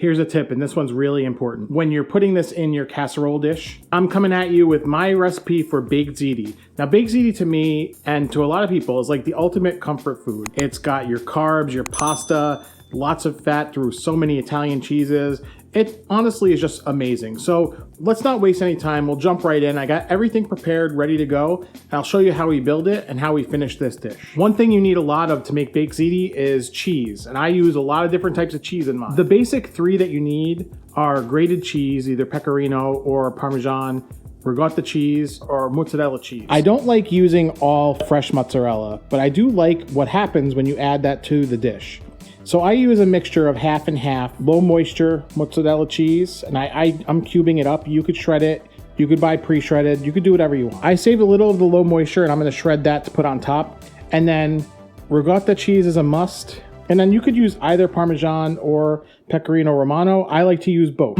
Here's a tip, and this one's really important. When you're putting this in your casserole dish, I'm coming at you with my recipe for baked ziti. Now, baked ziti to me, and to a lot of people, is like the ultimate comfort food. It's got your carbs, your pasta, lots of fat through so many Italian cheeses. It honestly is just amazing. So let's not waste any time. We'll jump right in. I got everything prepared, ready to go. I'll show you how we build it and how we finish this dish. One thing you need a lot of to make baked ziti is cheese. And I use a lot of different types of cheese in mine. The basic three that you need are grated cheese, either pecorino or Parmesan, ricotta cheese, or mozzarella cheese. I don't like using all fresh mozzarella, but I do like what happens when you add that to the dish. So I use a mixture of half and half, low moisture mozzarella cheese, and I'm cubing it up. You could shred it, you could buy pre-shredded, you could do whatever you want. I saved a little of the low moisture and I'm gonna shred that to put on top. And then ricotta cheese is a must. And then you could use either Parmesan or Pecorino Romano. I like to use both.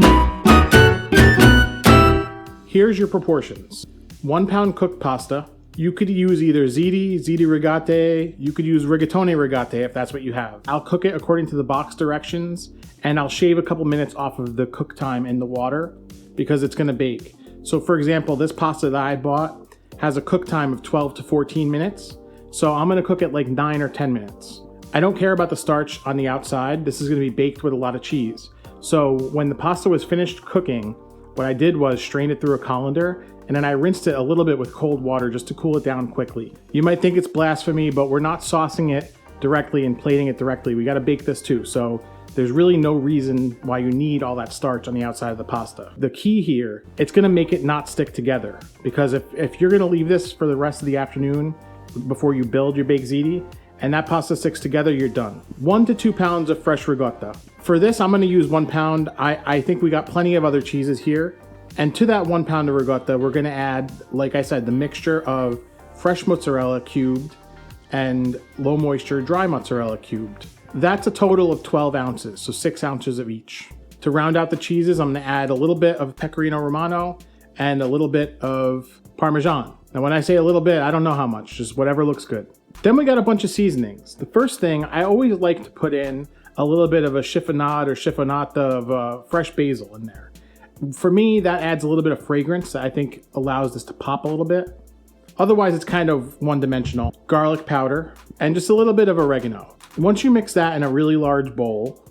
Here's your proportions. 1 pound cooked pasta. You could use either ziti rigate, you could use rigatoni rigate if that's what you have. I'll cook it according to the box directions, and I'll shave a couple minutes off of the cook time in the water because it's gonna bake. So for example, this pasta that I bought has a cook time of 12 to 14 minutes. So I'm gonna cook it like 9 or 10 minutes. I don't care about the starch on the outside. This is gonna be baked with a lot of cheese. So when the pasta was finished cooking, what I did was strain it through a colander, and then I rinsed it a little bit with cold water just to cool it down quickly. You might think it's blasphemy, but we're not saucing it directly and plating it directly. We gotta bake this too, so there's really no reason why you need all that starch on the outside of the pasta. The key here, it's gonna make it not stick together, because if you're gonna leave this for the rest of the afternoon before you build your baked ziti, and that pasta sticks together, you're done. 1 to 2 pounds of fresh ricotta. For this, I'm gonna use 1 pound. I think we got plenty of other cheeses here. And to that 1 pound of ricotta, we're gonna add, like I said, the mixture of fresh mozzarella cubed and low moisture dry mozzarella cubed. That's a total of 12 ounces, so 6 ounces of each. To round out the cheeses, I'm gonna add a little bit of Pecorino Romano and a little bit of Parmesan. Now when I say a little bit, I don't know how much, just whatever looks good. Then we got a bunch of seasonings. The first thing, I always like to put in a little bit of a chiffonade or chiffonata of fresh basil in there. For me, that adds a little bit of fragrance that I think allows this to pop a little bit. Otherwise, it's kind of one-dimensional. Garlic powder, and just a little bit of oregano. Once you mix that in a really large bowl,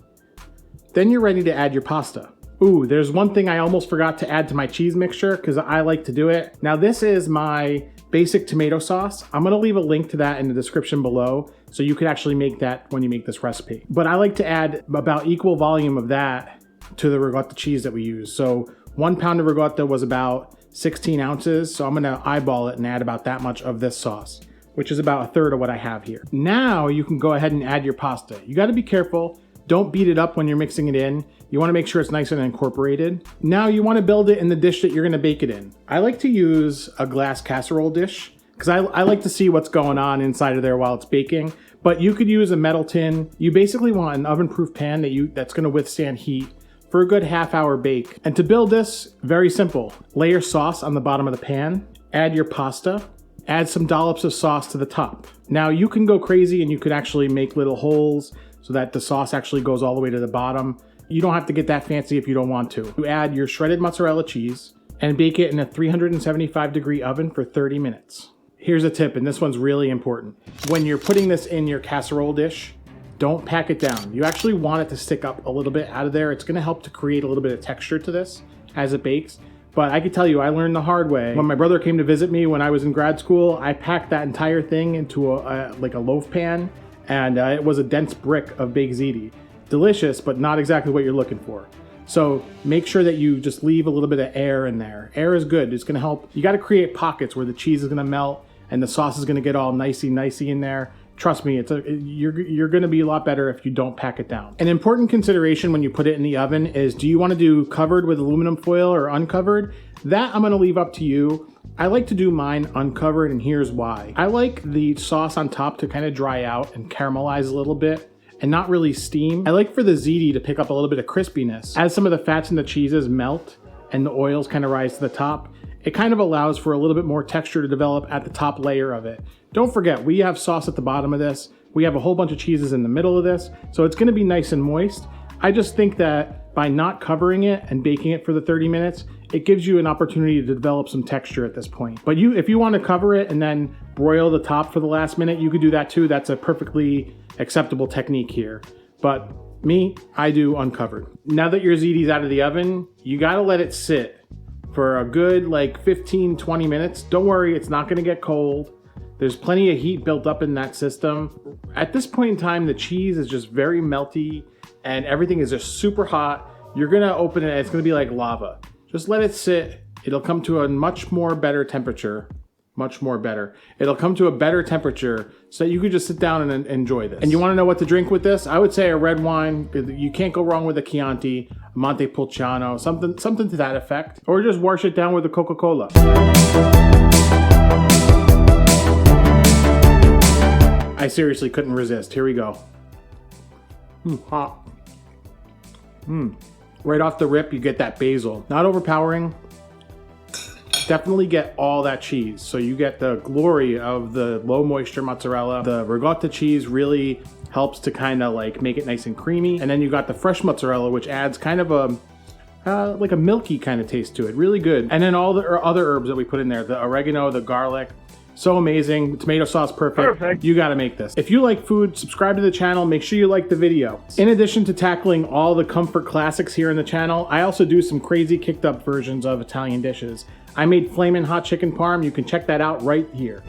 then you're ready to add your pasta. Ooh, there's one thing I almost forgot to add to my cheese mixture because I like to do it. Now this is my basic tomato sauce. I'm gonna leave a link to that in the description below so you can actually make that when you make this recipe. But I like to add about equal volume of that to the ricotta cheese that we use. So 1 pound of ricotta was about 16 ounces. So I'm gonna eyeball it and add about that much of this sauce, which is about a third of what I have here. Now you can go ahead and add your pasta. You gotta be careful. Don't beat it up when you're mixing it in. You wanna make sure it's nice and incorporated. Now you wanna build it in the dish that you're gonna bake it in. I like to use a glass casserole dish because I like to see what's going on inside of there while it's baking. But you could use a metal tin. You basically want an oven-proof pan that's gonna withstand heat for a good half-hour bake. And to build this, very simple. Layer sauce on the bottom of the pan, add your pasta, add some dollops of sauce to the top. Now you can go crazy and you could actually make little holes so that the sauce actually goes all the way to the bottom. You don't have to get that fancy if you don't want to. You add your shredded mozzarella cheese and bake it in a 375-degree oven for 30 minutes. Here's a tip, and this one's really important. When you're putting this in your casserole dish, don't pack it down. You actually want it to stick up a little bit out of there. It's gonna help to create a little bit of texture to this as it bakes. But I can tell you, I learned the hard way. When my brother came to visit me when I was in grad school, I packed that entire thing into like a loaf pan, and it was a dense brick of baked ziti. Delicious, but not exactly what you're looking for. So make sure that you just leave a little bit of air in there. Air is good. It's gonna help. You gotta create pockets where the cheese is gonna melt and the sauce is gonna get all nicey in there. Trust me, you're gonna be a lot better if you don't pack it down. An important consideration when you put it in the oven is, do you wanna do covered with aluminum foil or uncovered? That I'm gonna leave up to you. I like to do mine uncovered, and here's why. I like the sauce on top to kind of dry out and caramelize a little bit and not really steam. I like for the ziti to pick up a little bit of crispiness. As some of the fats and the cheeses melt and the oils kind of rise to the top, it kind of allows for a little bit more texture to develop at the top layer of it. Don't forget, we have sauce at the bottom of this. We have a whole bunch of cheeses in the middle of this, so it's gonna be nice and moist. I just think that by not covering it and baking it for the 30 minutes, it gives you an opportunity to develop some texture at this point. But if you want to cover it and then broil the top for the last minute, you could do that too. That's a perfectly acceptable technique here. But me, I do uncovered. Now that your ziti's out of the oven, you gotta let it sit for a good like 15, 20 minutes. Don't worry, it's not gonna get cold. There's plenty of heat built up in that system. At this point in time, the cheese is just very melty and everything is just super hot. You're gonna open it, it's gonna be like lava. Just let it sit. It'll come to a much more better temperature. Much more better. It'll come to a better temperature so that you could just sit down and enjoy this. And you wanna know what to drink with this? I would say a red wine. You can't go wrong with a Chianti, a Montepulciano, something to that effect. Or just wash it down with a Coca-Cola. I seriously couldn't resist. Here we go. Hot. Right off the rip, you get that basil. Not overpowering. Definitely get all that cheese. So you get the glory of the low moisture mozzarella. The ricotta cheese really helps to kind of like make it nice and creamy. And then you got the fresh mozzarella, which adds kind of a like a milky kind of taste to it. Really good. And then all the other herbs that we put in there, the oregano, the garlic. So amazing. The tomato sauce, perfect. You gotta make this. If you like food, subscribe to the channel. Make sure you like the video. In addition to tackling all the comfort classics here in the channel, I also do some crazy kicked up versions of Italian dishes. I made flamin' hot chicken parm. You can check that out right here.